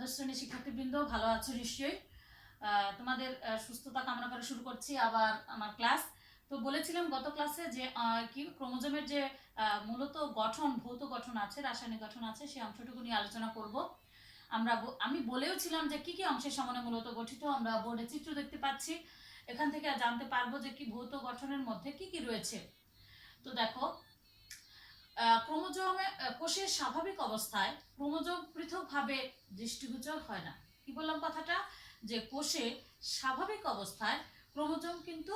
দ্বাদশ শ্রেণীর শিক্ষার্থীবৃন্দ, ভালো আছো নিশ্চয়ই। তোমাদের সুস্থতা কামনা করে শুরু করছি আবার আমার ক্লাস। তো বলেছিলাম গত ক্লাসে যে কি ক্রোমোজোমের যে মূলত গঠন, ভৌত গঠন আছে, রাসায়নিক গঠন আছে, সেই অংশটুকু নিয়ে আলোচনা করব। আমি বলেও ছিলাম যে কি কি অংশের সমানে মূলত গঠিত। আমরা বোর্ডে চিত্র দেখতে পাচ্ছি, এখান থেকে জানতে পারবো যে কি ভৌত গঠনের মধ্যে কি কি রয়েছে। তো দেখো, ক্রোমোজোমে কোষের স্বাভাবিক অবস্থায় ক্রোমোজোম পৃথকভাবে দৃষ্টিগোচর হয় না। কি বললাম কথাটা? যে কোষে স্বাভাবিক অবস্থায় ক্রোমোজোম কিন্তু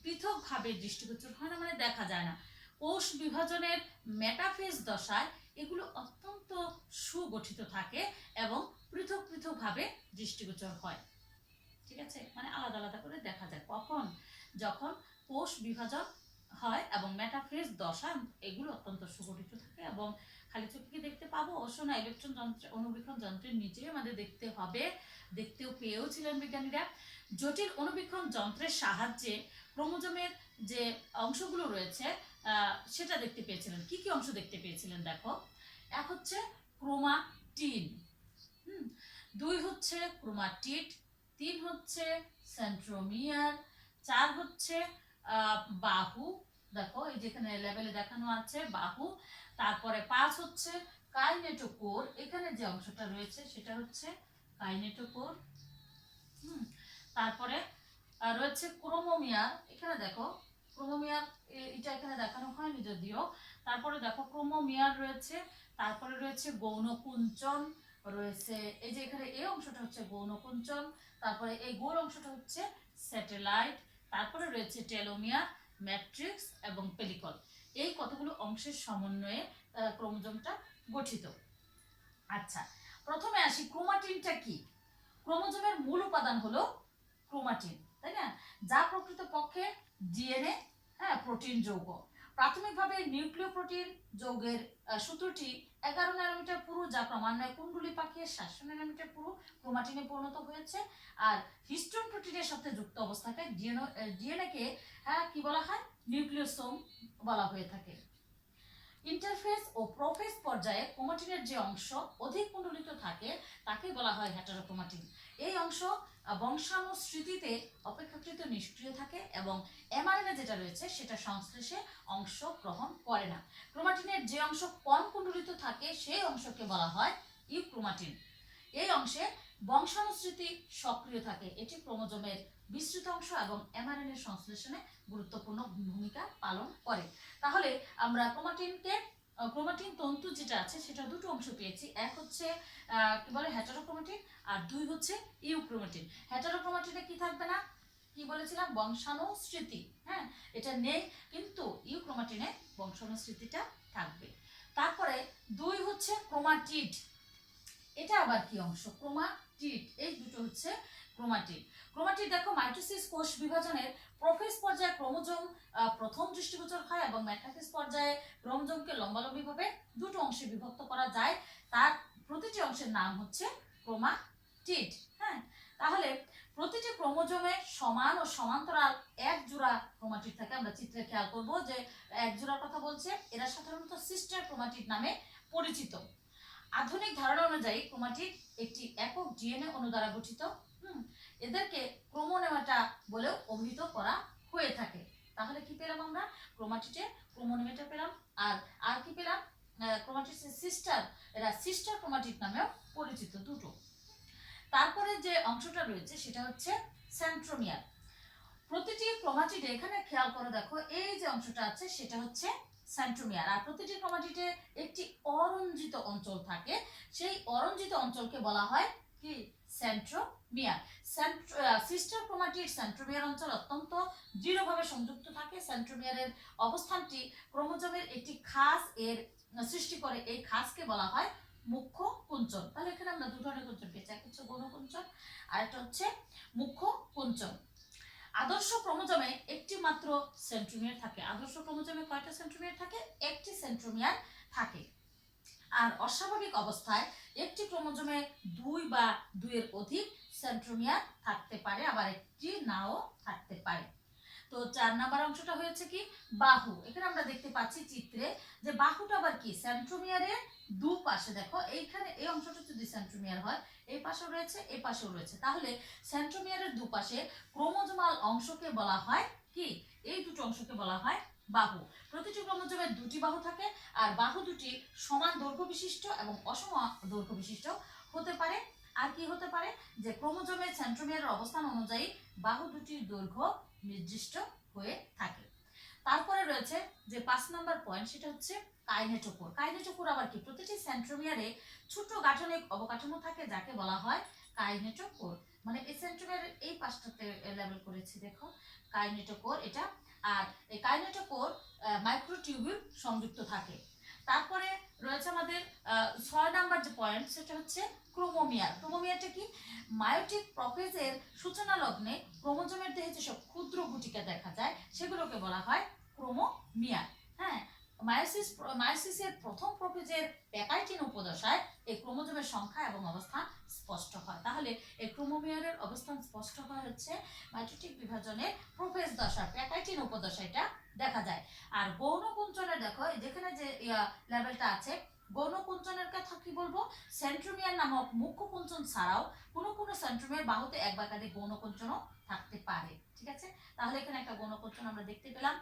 পৃথকভাবে দৃষ্টিগোচর হয় না, মানে দেখা যায় না। কোষ বিভাজনের মেটাফেজ দশায় এগুলো অত্যন্ত সুগঠিত থাকে এবং পৃথক পৃথকভাবে দৃষ্টিগোচর হয়। ঠিক আছে, মানে আলাদা আলাদা করে দেখা যায়। কখন? যখন কোষ বিভাজন হয় এবং মেটাফেজ দশা, এগুলো অত্যন্ত সুগঠিত থাকে এবং খালি চোখে কি দেখতে পাবো? অবশ্য না, ইলেকট্রন যন্ত্র, অনুবীক্ষণ যন্ত্রের নিচেই আমাদের দেখতে হবে। দেখতেও পেয়েও ছিলেন বিজ্ঞানীরা। জটিল অনুবীক্ষণ যন্ত্রের সাহায্যে ক্রোমোজোমের যে অংশগুলো রয়েছে সেটা দেখতে পেয়েছিলেন। কি কি অংশ দেখতে পেয়েছিলেন? দেখো, এক হচ্ছে ক্রোমাটিন, দুই হচ্ছে ক্রোমাটিড, তিন হচ্ছে সেন্ট্রোমিয়ার, চার হচ্ছে বাহু। দেখো এই যেখানে লেভেলে দেখানো আছে বাহু। তারপরে পাঁচ হচ্ছে কাইনেটোকোর, এখানে যে অংশটা রয়েছে সেটা হচ্ছে কাইনেটোকোর। তারপরে রয়েছে ক্রোমোমিয়ার, এখানে দেখো ক্রোমোমিয়ার, এটা এখানে দেখানো হয়নি যদিও। তারপরে দেখো ক্রোমোমিয়ার রয়েছে, তারপরে রয়েছে গৌণকুঞ্চন রয়েছে, এই যে এখানে এই অংশটা হচ্ছে গৌণকুঞ্চন, তারপরে এই গোল অংশটা হচ্ছে স্যাটেলাইট, তারপরে রয়েছে টেলোমিয়ার, ম্যাট্রিক্স এবং পেলিকল। এই কতগুলো অংশের সমন্বয়ে ক্রোমোজোমটা গঠিত। আচ্ছা, প্রথমে আসি ক্রোমাটিনটা কি। ক্রোমোজোমের মূল উপাদান হলো ক্রোমাটিন, তাই না? যা প্রকৃতপক্ষে ডিএনএ প্রোটিন যৌগ। প্রাথমিকভাবে নিউক্লিয় প্রোটিন যৌগের সূত্রটি 11 ন্যানোমিটার পুরু, যা ক্রমান্বয়ে কুণ্ডলী পাকিয়ে 700 ন্যানোমিটার পুরু ক্রোমাটিনে পরিণত হয়েছে। আর হিস্টোন প্রোটিনের সাথে যুক্ত অবস্থাকে ডিএনএ কে কি বলা হয়? নিউক্লিওসোম বলা হয়ে থাকে। ইন্টারফেস ও প্রোফেজ পর্যায়ে ক্রোমাটিনের যে অংশ অধিক কুণ্ডলিত থাকে তাকে বলা হয় হেটারোক্রোমাটিন। এই অংশ বংশানুস্মৃতিতে অপেক্ষাকৃত নিষ্ক্রিয় থাকে এবং এমআরএনএ যেটা রয়েছে সেটা সংশ্লেষে অংশ গ্রহণ করে না। ক্রোমাটিনের যে অংশ কম কুণ্ডলিত থাকে সেই অংশকে বলা হয় ইউক্রোমাটিন। এই অংশে বংশানুস্মৃতি সক্রিয় থাকে। এটি ক্রোমোজোমের বিস্তৃত অংশ এবং এমআরএনএ সংশ্লেষণে গুরুত্বপূর্ণ ভূমিকা পালন করে। তাহলে আমরা ক্রোমাটিন তন্তু যেটা আছে সেটা দুটো অংশ পেয়েছি। এক হচ্ছে কি বলে হেটারোক্রোমাটিন, আর দুই হচ্ছে ইউক্রোমাটিন। হেটারোক্রোমাটিনে কি থাকবে না? কি বলেছিলাম? বংশানুস্মৃতি, এটা নেই, কিন্তু ইউক্রোমাটিনে বংশানুস্মৃতিটা থাকবে। তারপরে দুই হচ্ছে ক্রোমাটিড, এটা আবার কি অংশ? ক্রোমাটিড। এই দুটো হচ্ছে ক্রোমাটিড। ক্রোমাটিড দেখো, মাইটোসিস কোষ বিভাজনের প্রোফেজ পর্যায়ে ক্রোমোজোম প্রথম দৃষ্টিগোচর হয় এবং মেটাফেজ পর্যায়ে ক্রোমোজোমকে লম্বালম্বিভাবে দুটো অংশে বিভক্ত করা যায়। তার প্রতিটি অংশের নাম হচ্ছে ক্রোমাটিড। তাহলে প্রতিটি ক্রোমোজোমে সমান ও সমান্তরাল এক জোড়া ক্রোমাটিড থাকে। আমরা চিত্রে খেয়াল করব যে এক জোড়ার কথা বলছে। এরা সাধারণত সিস্টার ক্রোমাটিড নামে পরিচিত। আধুনিক ধারণা অনুযায়ী ক্রোমাটিড একটি একক ডিএনএ অণু দ্বারা গঠিত। এদেরকে ক্রোমোনেমাটা বলেও অভিহিত করা হয়ে থাকে। তাহলে কি পেলাম আমরা? ক্রোমাটিডে ক্রোমোনেমাটা পেলাম, আর কি পেলাম? ক্রোমাটিড সিস্টার, এরা সিস্টার ক্রোমাটিড নামেও পরিচিত দুটো। তারপরে যে অংশটা রয়েছে সেটা হচ্ছে সেন্ট্রোমিয়ার। প্রতিটি ক্রোমাটিডে, এখানে খেয়াল করে দেখো, এই যে অংশটা আছে সেটা হচ্ছে সেন্ট্রোমিয়ার। আর প্রতিটি ক্রোমাটিডে একটি অরঞ্জিত অঞ্চল থাকে, সেই অরঞ্জিত অঞ্চলকে বলা হয় কি? সেন্ট্রোমিয়ার। সিস্টার ক্রোমাটিড সেন্ট্রোমিয়ার অঞ্চল অত্যন্ত দৃঢ়ভাবে সংযুক্ত থাকে। সেন্ট্রোমিয়ারের অবস্থানটি ক্রোমোজোমের একটি খাস এর সৃষ্টি করে। এই খাসকে বলা হয় মুখ্য কুঞ্চন। তাহলে এখানে আমরা দু ধরনের কুঞ্চন পেয়েছি, এক হচ্ছে গৌণকুঞ্চন আর একটা হচ্ছে মুখ্য কুঞ্চন। আদর্শ ক্রোমোজোমে একটি মাত্র সেন্ট্রোমিয়ার থাকে। আদর্শ ক্রোমোজোমে কয়টা সেন্ট্রোমিয়ার থাকে? একটি সেন্ট্রোমিয়ার থাকে। আর অস্বাভাবিক অবস্থায় একটি ক্রোমোজোমে দুই বা দুইয়ের অধিক সেন্ট্রোমিয়ার থাকতে পারে, আবার একটি নাও থাকতে পারে। তো 4 নাম্বার অংশটা হয়েছে কি বাহু। এখানে আমরা দেখতে পাচ্ছি চিত্রে যে বাহুটা আবার কি সেন্ট্রোমিয়ারের দুপাশে, দেখো এইখানে এই অংশটা যদি সেন্ট্রোমিয়ার হয়, এই পাশেও রয়েছে এই পাশেও রয়েছে, তাহলে সেন্ট্রোমিয়ারের দুপাশে ক্রোমোজোমাল অংশকে বলা হয় কি, এই দুটো অংশকে বলা হয় বাহু। প্রতিটি ক্রোমোজোমের দুটি বাহু থাকে, আর বাহু দুটি সমান দৈর্ঘ্য বিশিষ্ট এবং অসম দৈর্ঘ্য বিশিষ্ট হতে পারে। আর কি হতে পারে যে ক্রোমোজোমের সেন্ট্রোমিয়ারের অবস্থান অনুযায়ী বাহু দুটির দৈর্ঘ্য নির্দিষ্ট হয়ে থাকে। তারপরে রয়েছে যে 5 নম্বর পয়েন্ট, সেটা হচ্ছে কাইনেটোকোর। কাইনেটোকোর আবার কি, প্রতিটি সেন্ট্রোমিয়ারে ছোট গাঠনিক অবকাঠামো থাকে যাকে বলা হয় কাইনেটোকোর। মানে এই সেন্ট্রোমিয়ারের এই পাশটাতে লেবেল করেছি, দেখো কাইনেটোকোর এটা। আর এই কাইনেটোকোর মাইক্রোটিউবিউল সংযুক্ত থাকে। তারপরে রয়েছে আমাদের 6 নাম্বার যে পয়েন্ট, সেটা হচ্ছে ক্রোমোমিয়ার। ক্রোমোমিয়ারটা কি, মায়োটিক প্রোফেজের সূচনা লগ্নে ক্রোমোজোমের দেহে যেসব ক্ষুদ্র গুটিকা দেখা যায় সেগুলোকে বলা হয় ক্রোমোমিয়ার। হ্যাঁ, মায়োসিসের প্রথম প্রোফেজের প্যাকাইটিন উপদশায় এই ক্রোমোজোমের সংখ্যা এবং অবস্থান স্পষ্ট হয়। তাহলে এই ক্রোমোমিয়ারের অবস্থান স্পষ্ট হয় হচ্ছে মাইটোটিক বিভাজনের প্রোফেজ দশা, প্যাকাইটিন উপদশা এটা দেখা যায়। আর গৌণকুঞ্চনে দেখো যেখানে যে লেভেলটা আছে, গৌণকুঞ্চনের কথা কি বলবো, সেন্ট্রোমিয়ার নামক মুখ্য কুঞ্চন ছাড়াও কোনো কোনো সেন্ট্রোমিয়ার বাহুতে এক বা একাধিক গৌণকুঞ্চনও থাকতে পারে। ঠিক আছে, তাহলে এখানে একটা গৌণকুঞ্চন আমরা দেখতে পেলাম।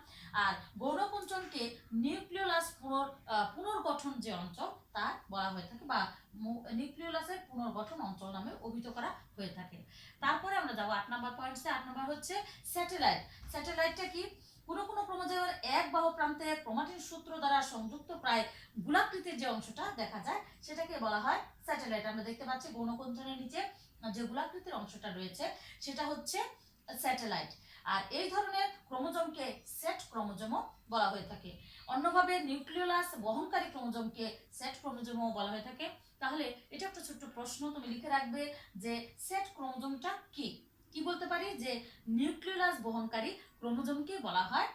আর গৌণকুঞ্চনকে নিউক্লিওলাস পুনর্গঠন যে অঞ্চল তা বলা হয়ে থাকে, বা নিউক্লিওলাসের পুনর্গঠন অঞ্চল নামে অভিহিত করা হয়ে থাকে। তারপরে আমরা যাবো 8 নম্বর পয়েন্টসে। 8 নম্বর হচ্ছে স্যাটেলাইট। স্যাটেলাইটটা কি, কোনো কোনো ক্রোমোজোমের এক বাহু প্রান্তে ক্রোমাটিন সূত্র দ্বারা সংযুক্ত প্রায় গোলাকৃতির যে অংশটা দেখা যায় সেটাকে বলা হয় স্যাটেলাইট। আমরা দেখতে পাচ্ছি গৌণকুঞ্চনের নিচে যে গোলাকৃতির অংশটা রয়েছে সেটা হচ্ছে স্যাটেলাইট। আর এই ধরনের ক্রোমোজোমকে সেট ক্রোমোজোমও বলা হয়ে থাকে। অন্যভাবে নিউক্লিওলাস বহনকারী ক্রোমোজোমকে সেট ক্রোমোজোমও বলা হয়ে থাকে। তাহলে এটা একটা ছোট্ট প্রশ্ন, তুমি লিখে রাখবে যে সেট ক্রোমোজোমটা কি। কি বলতে পারি যে নিউক্লিওলাস বহনকারী ক্রোমোজোমকে বলা হয়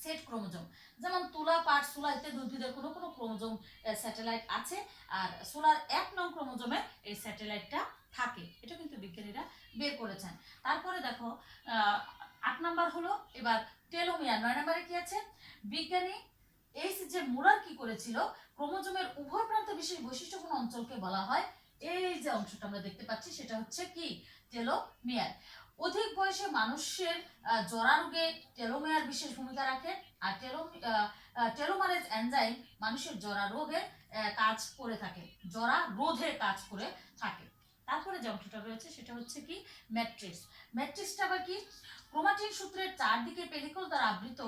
সেট ক্রোমোজোম। যেমন তুলা, পাট, সুলা ইত্যাদি উদ্ভিদের কোনো কোনো ক্রোমোজোম স্যাটেলাইট আছে, আর সোলার 1 নং ক্রোমোজোমে এই স্যাটেলাইটটা থাকে। এটা কিন্তু বিজ্ঞানীরা বের করেছেন। তারপরে দেখো 8 নাম্বার হলো এবার টেলোমিয়ার। 9 নম্বরে কি আছে, বিজ্ঞানী এইচ যে মুরার কি করেছিল, ক্রোমোজোমের উভয় প্রান্তে বিশেষ বৈশিষ্ট্যপূর্ণ অঞ্চলকে বলা হয়, এই যে অংশটা আমরা দেখতে পাচ্ছি সেটা হচ্ছে কি টেলোমিয়ার। অধিক বয়সে মানুষের জরা রোগে টেলোমিয়ার বিশেষ ভূমিকা রাখে। আর টেলোমারেজ এনজাইম মানুষের জরা রোগে কাজ করে থাকে, জরা রোধে কাজ করে থাকে। তারপরে যে অংশটা রয়েছে সেটা হচ্ছে কি ম্যাট্রিক্স। ম্যাট্রিক্সটা আবার কি, ক্রোমাটিন সূত্রের চারদিকে পেলিকল দ্বারা আবৃত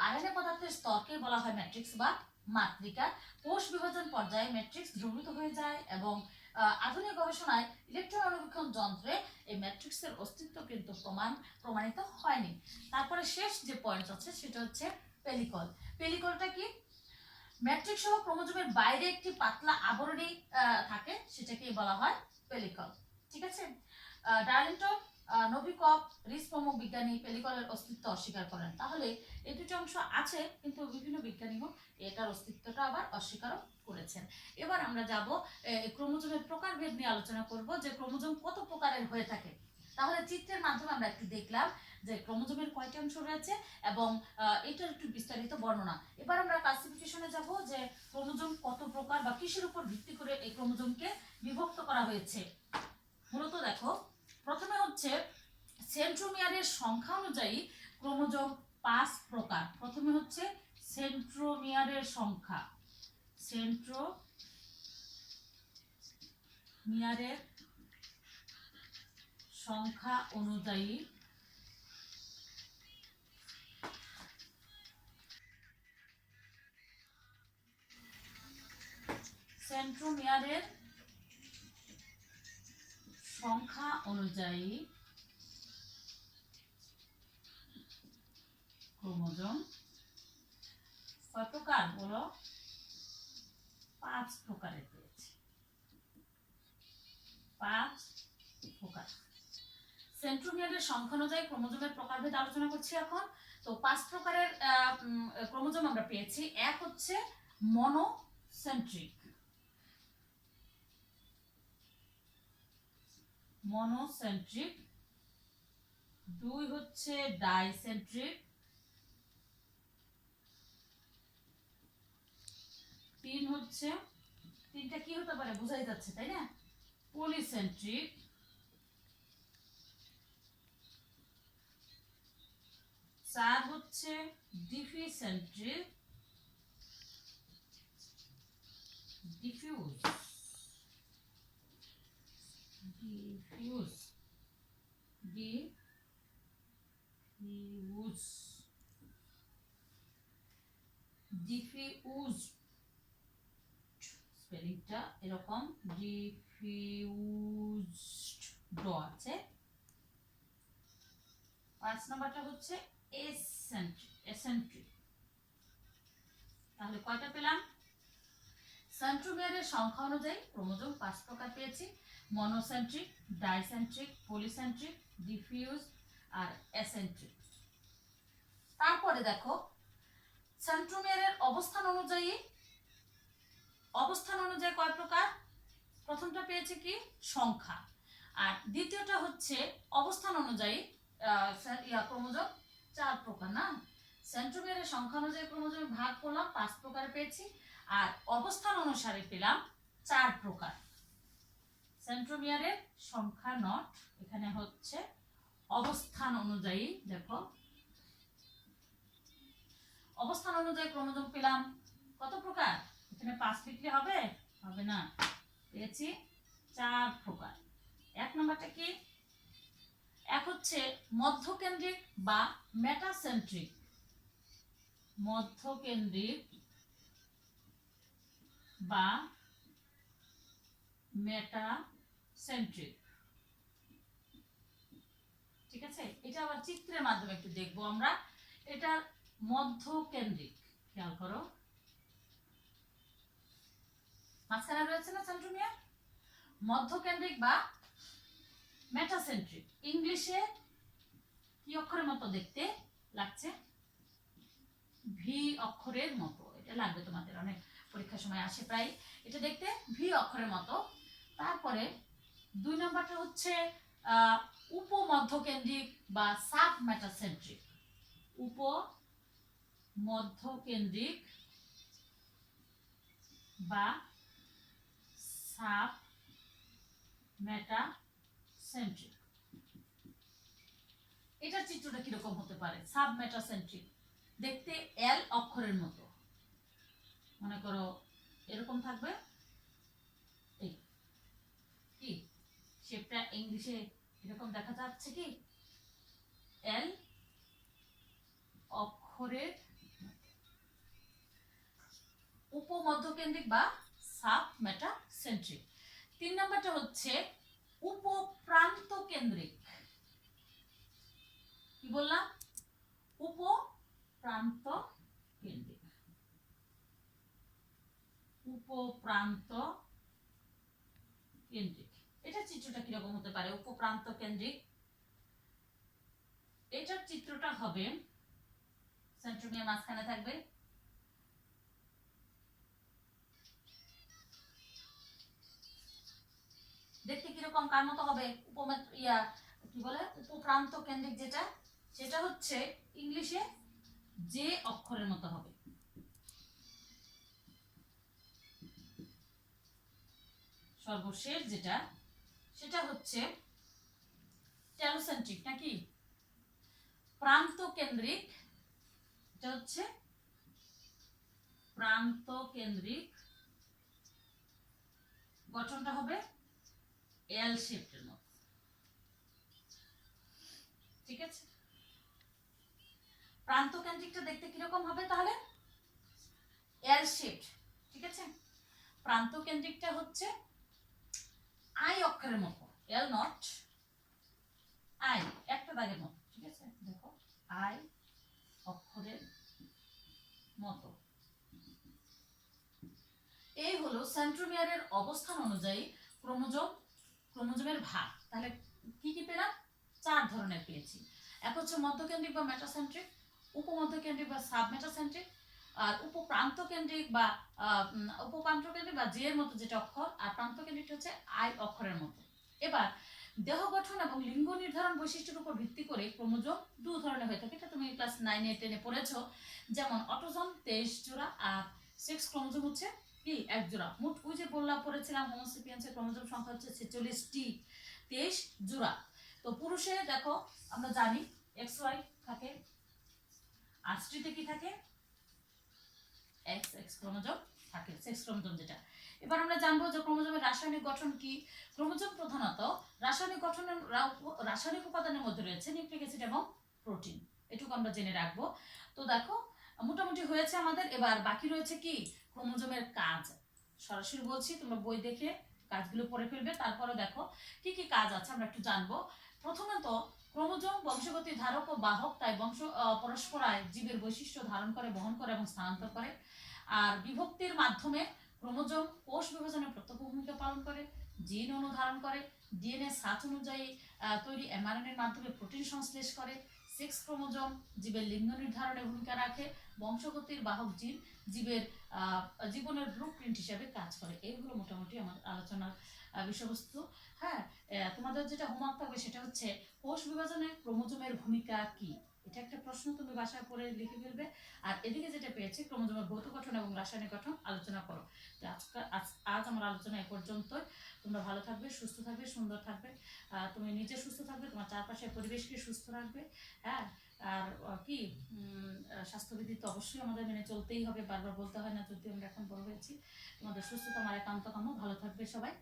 আরএনএ পদার্থের স্তরকে বলা হয় ম্যাট্রিক্স বা মাতৃকা। কোষ বিভাজন পর্যায়ে ম্যাট্রিক্স দ্রবীভূত হয়ে যায় এবং আধুনিক গবেষণায় ইলেকট্রন অনুবীক্ষণ যন্ত্রে এই ম্যাট্রিক্সের অস্তিত্ব কিন্তু প্রমাণিত হয়নি। তারপরে শেষ যে পয়েন্ট আছে সেটা হচ্ছে পেলিকল। পেলিকলটা কি, ম্যাট্রিক্স সহ ক্রোমোজোমের বাইরে একটি পাতলা আবরণী থাকে, সেটাকে বলা হয় পেলিকল। ঠিক আছে, ডার্লিংটন, নোভিকভ, রিস প্রমুখ বিজ্ঞানী পেলিকলের অস্তিত্ব অস্বীকার করেন। তাহলে এই দুটি অংশ আছে, কিন্তু বিভিন্ন বিজ্ঞানীও এটার অস্তিত্বটা আবার অস্বীকার করেছেন। এবার আমরা যাব ক্রোমোজোমের প্রকারভেদ নিয়ে আলোচনা করব, যে ক্রোমোজোম কত প্রকারের হয়ে থাকে। তাহলে চিত্রের মাধ্যমে আমরা একটু দেখলাম যে ক্রোমোজোমের কয়টি অংশ রয়েছে এবং এটার একটু বিস্তারিত বর্ণনা। এবার আমরা ক্লাসিফিকেশনে যাব যে ক্রোমোজোম কত প্রকার বা কিসের উপর ভিত্তি করে এই ক্রোমোজোমকে বিভক্ত করা হয়েছে। মূলত দেখো, প্রথমে হচ্ছে সেন্ট্রোমিয়ারের সংখ্যা অনুযায়ী ক্রোমোজোম 5 প্রকার। প্রথমে হচ্ছে সেন্ট্রোমিয়ারের সংখ্যা, সেন্ট্রোমিয়ারের সংখ্যা অনুযায়ী সেন্ট্রোমিয়ারের সংখ্যা অনুযায়ী ক্রোমোজোম কয় প্রকার বলো, 5 প্রকারের রয়েছে। 5 প্রকার। সেন্ট্রোমিয়ারের সংখ্যা অনুযায়ী ক্রোমোজোমের প্রকারভেদ আলোচনা করছি এখন। তো 5 প্রকারের ক্রোমোজোম আমরা পেয়েছি। এক হচ্ছে মনোসেন্ট্রিক, 2 হচ্ছে ডাইসেন্ট্রিক, 3 হচ্ছে, 3টা কি হতে পারে বোঝাই যাচ্ছে তাই না, পলিসেন্ট্রিক, 4 হচ্ছে ডিফিসেন্ট্রিক, ডিফিউজ, ডিফিউজ, ডিফিউজ, ডিফিউজ, স্পেলিংটা এরকম, ডিফিউজড ড আছে। 5 নাম্বারটা হচ্ছে এসেন্ট্রিক। তাহলে কয়টা পেলাম? সেন্ট্রোমিয়ারের সংখ্যা অনুযায়ী ক্রোমোজোম 5 প্রকার পেয়েছি, মনোসেন্ট্রিক, ডাইসেন্ট্রিক, পলিসেন্ট্রিক, ডিফিউজ আর এসেন্ট্রিক। তারপরে দেখো সেন্ট্রোমিয়ারের অবস্থান অনুযায়ী কয় প্রকার? প্রথমটা পেয়েছে কি সংখ্যা, আর দ্বিতীয়টা হচ্ছে অবস্থান অনুযায়ী ক্রোমোজোম 4 প্রকার না। সেন্ট্রোমিয়ারের সংখ্যা অনুযায়ী ক্রোমোজোম ভাগ করলাম 5 প্রকার পেয়েছি, আর অবস্থান অনুসারে পেলাম 4 প্রকার। সেন্ট্রোমিয়ারের সংখ্যা নট, এখানে হচ্ছে অবস্থান অনুযায়ী। দেখো অবস্থান অনুযায়ী ক্রোমোজোম পেলাম কত প্রকার? এখানে 5 লিখলে হবে? হবে না, পেয়েছি 4 প্রকার। 1 নম্বরটা কি? এক হচ্ছে মধ্যকেন্দ্রিক বা মেটাসেন্ট্রিক, মধ্যকেন্দ্রিক বা মেটাসেন্ট্রিক। ঠিক আছে, এটা আবার চিত্রের মাধ্যমে একটু দেখবো আমরা। এটা মধ্যকেন্দ্রিক, খেয়াল করো মাঝখানে রয়েছে না সেন্ট্রোমিয়ার। মধ্যকেন্দ্রিক বা মেটাসেন্ট্রিক ইংলিশে কি অক্ষরের মতো দেখতে লাগছে? ভি অক্ষরের মতো। এটা লাগবে তোমাদের, অনেক পরীক্ষার সময় আসে প্রায়। এটা দেখতে ভি অক্ষরের মতো। তারপরে 2 নম্বরটা হচ্ছে উপমধ্যকেন্দ্রিক বা সাব মেটাসেন্ট্রিক, উপমধ্যকেন্দ্রিক বা সাব মেটাসেন্ট্রিক। এটার চিত্রটা কিরকম হতে পারে? সাব মেটাসেন্ট্রিক দেখতে এল অক্ষরের মতো, মনে করো এরকম থাকবে। এই কি শেপটা ইংলিশে এরকম দেখা যাচ্ছে কি? এল অক্ষরের উপমধ্যকেন্দ্রিক বা সাব মেটাসেন্ট্রিক। 3 নম্বরটা হচ্ছে উপপ্রান্ত কেন্দ্রিক। কি বললাম? উপপ্রান্ত কেন্দ্রিক, উপপ্রান্ত কেন্দ্রিক। এটা চিত্রটা কিরকম হতে পারে? উপপ্রান্ত কেন্দ্রিক, এটার চিত্রটা হবে সেন্ট্রোমিয়ার মাঝখানে থাকবে, দেখতে কিরকম কার মতো হবে? কি বলে উপপ্রান্ত কেন্দ্রিক, যেটা সেটা হচ্ছে ইংলিশে জে অক্ষরের মতো হবে। সর্বশেষ যেটা, সেটা হচ্ছে টেলোসেন্ট্রিক নাকি প্রান্ত কেন্দ্রিক। এটা হচ্ছে প্রান্ত কেন্দ্রিক, গঠনটা হবে এল শেপের মতো। ঠিক আছে, প্রান্ত কেন্দ্রিকটা দেখতে কিরকম হবে তাহলে? এল শেপ। ঠিক আছে, প্রান্ত কেন্দ্রিকটা হচ্ছে আই অক্ষরের মতো, এল নট আই, একটা দাগের মতো। ঠিক আছে, দেখো আই অক্ষরের মতো। এই হলো সেন্ট্রোমিয়ারের অবস্থান অনুযায়ী ক্রোমোজোমের ভাগ। তাহলে কি কি পেলাম? 4 ধরনের পেয়েছি। এক হচ্ছে মধ্যকেন্দ্রিক বা মেটাসেন্ট্রিক, উপমধ্যকেন্দ্রিক বা সাব মেটাসেন্ট্রিক, আর উপপ্রান্ত কেন্দ্রিক বা উপপ্রান্ত কেন্দ্রিক বা জে এর মতো যেটা অক্ষর, আর প্রান্ত কেন্দ্রিক হচ্ছে আই অক্ষরের মতো। এবার দেহ গঠন এবং লিঙ্গ নির্ধারণ বৈশিষ্ট্যের উপর ভিত্তি করে ক্রোমোজোম দু ধরনের হয়ে থাকে। এটা তুমি ক্লাস 9 10 পড়েছো। যেমন অটোজোম 23 জোড়া আর সেক্স ক্রোমোজোম হচ্ছে কি 1 জোড়া। মোট ওই যে বললাম পড়েছিলাম হোমোসেপিয়েন্সের ক্রোমোজোম সংখ্যা হচ্ছে 46টি, 23 জোড়া। তো পুরুষে দেখো আমরা জানি XY থাকে, আর স্ত্রীতে কি থাকে XX ক্রোমোজোম থাকে, সেক্স ক্রোমোজোম যেটা। এবার আমরা জানবো যে ক্রোমোজোমের রাসায়নিক গঠন কি। ক্রোমোজোম প্রধানত রাসায়নিক উপাদানের মধ্যে রয়েছে নিউক্লিক অ্যাসিড এবং প্রোটিন, এটুকু আমরা জেনে রাখবো। তো দেখো মোটামুটি হয়েছে আমাদের। এবার বাকি রয়েছে কি ক্রোমোজোমের কাজ। সরাসরি বলছি, তোমরা বই দেখে কাজগুলো পড়ে ফেলবে। তারপরে দেখো কি কি কাজ আছে আমরা একটু জানবো। প্রথমত ক্রোমোজোম বংশগতি ধারক ও বাহক, তাই বংশ পরস্পরায় জীবের বৈশিষ্ট্য ধারণ করে, বহন করে এবং স্থানান্তর করে। আর বিভক্তির মাধ্যমে ক্রোমোজোম কোষ বিভাজনে প্রত্যক্ষ ভূমিকা পালন করে, জিন অণু ধারণ করে, ডিএনএ সাচ অনুযায়ী তৈরি এমআরএনএর মাধ্যমে প্রোটিন সংশ্লেষ করে। সেক্স ক্রোমোজোম জীবের লিঙ্গ নির্ধারণে ভূমিকা রাখে। বংশগতির বাহক জিন জীবের জীবনের ব্লুপ্রিন্ট হিসেবে কাজ করে। এইগুলো মোটামুটি আমার আলোচনার বিষয়বস্তু। হ্যাঁ, তোমাদের যেটা হোমওয়ার্ক থাকবে সেটা হচ্ছে কোষ বিভাজনে ক্রোমোজোমের ভূমিকা কি। এটা একটা প্রশ্ন, তুমি বাসায় পড়ে লিখে ফেলবে। আর এদিকে যেটা পেয়েছি ক্রোমোজোমের ভৌত গঠন এবং রাসায়নিক গঠন আলোচনা করো। তো আজ আমার আলোচনা এ পর্যন্তই। তোমরা ভালো থাকবে, সুস্থ থাকবে, সুন্দর থাকবে। তুমি নিজে সুস্থ থাকবে, তোমার চারপাশের পরিবেশকে সুস্থ রাখবে। হ্যাঁ, আর কি স্বাস্থ্যবিধি তো অবশ্যই আমাদের মেনে চলতেই হবে, বারবার বলতে হয় না, যদি আমরা এখন বড় হয়েছি। তোমাদের সুস্থতা আমার একান্ত কাম্য। ভালো থাকবে সবাই।